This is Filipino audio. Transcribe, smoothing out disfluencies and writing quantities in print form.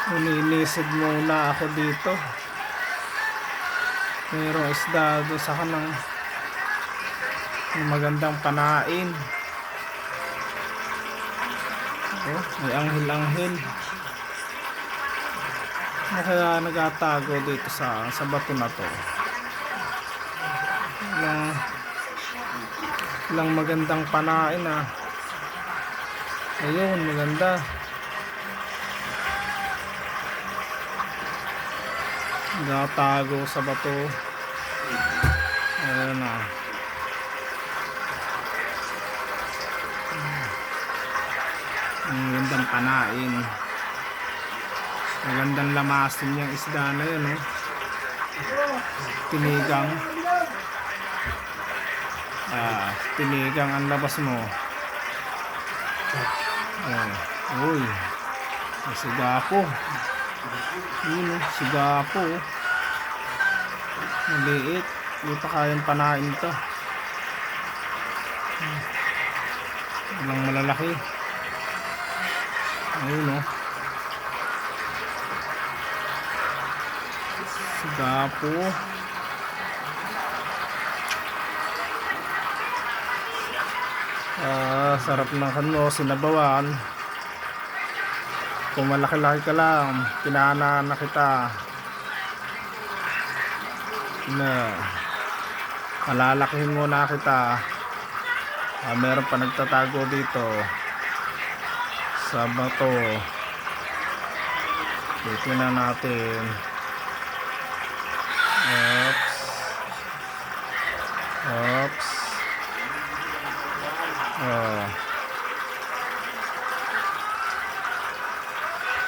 Nininisig muna ako dito. Mayroong isda doon sa kanang magandang panain. Oh, may anghel-anghel. Kaya nagatago dito sa bato na to. Ilang magandang panain ah. Ayun, maganda. Nagatago sa bato. Ayun ah. Magandang panain. Magandang lamasin yung isda na yun oh. Tinigang. Tinigang ang labas mo. Uy, sigapo. Yun oh, sigapo. Maliit. Hindi pa kayang panain ito. Walang malalaki. Ayun oh. Sigapo. Sarap ng kano, sinabawan. Kung malaki-laki ka lang, pinana na kita. Malalakihin muna kita. Meron pa nagtatago dito sa bato. Titignan natin. Oops.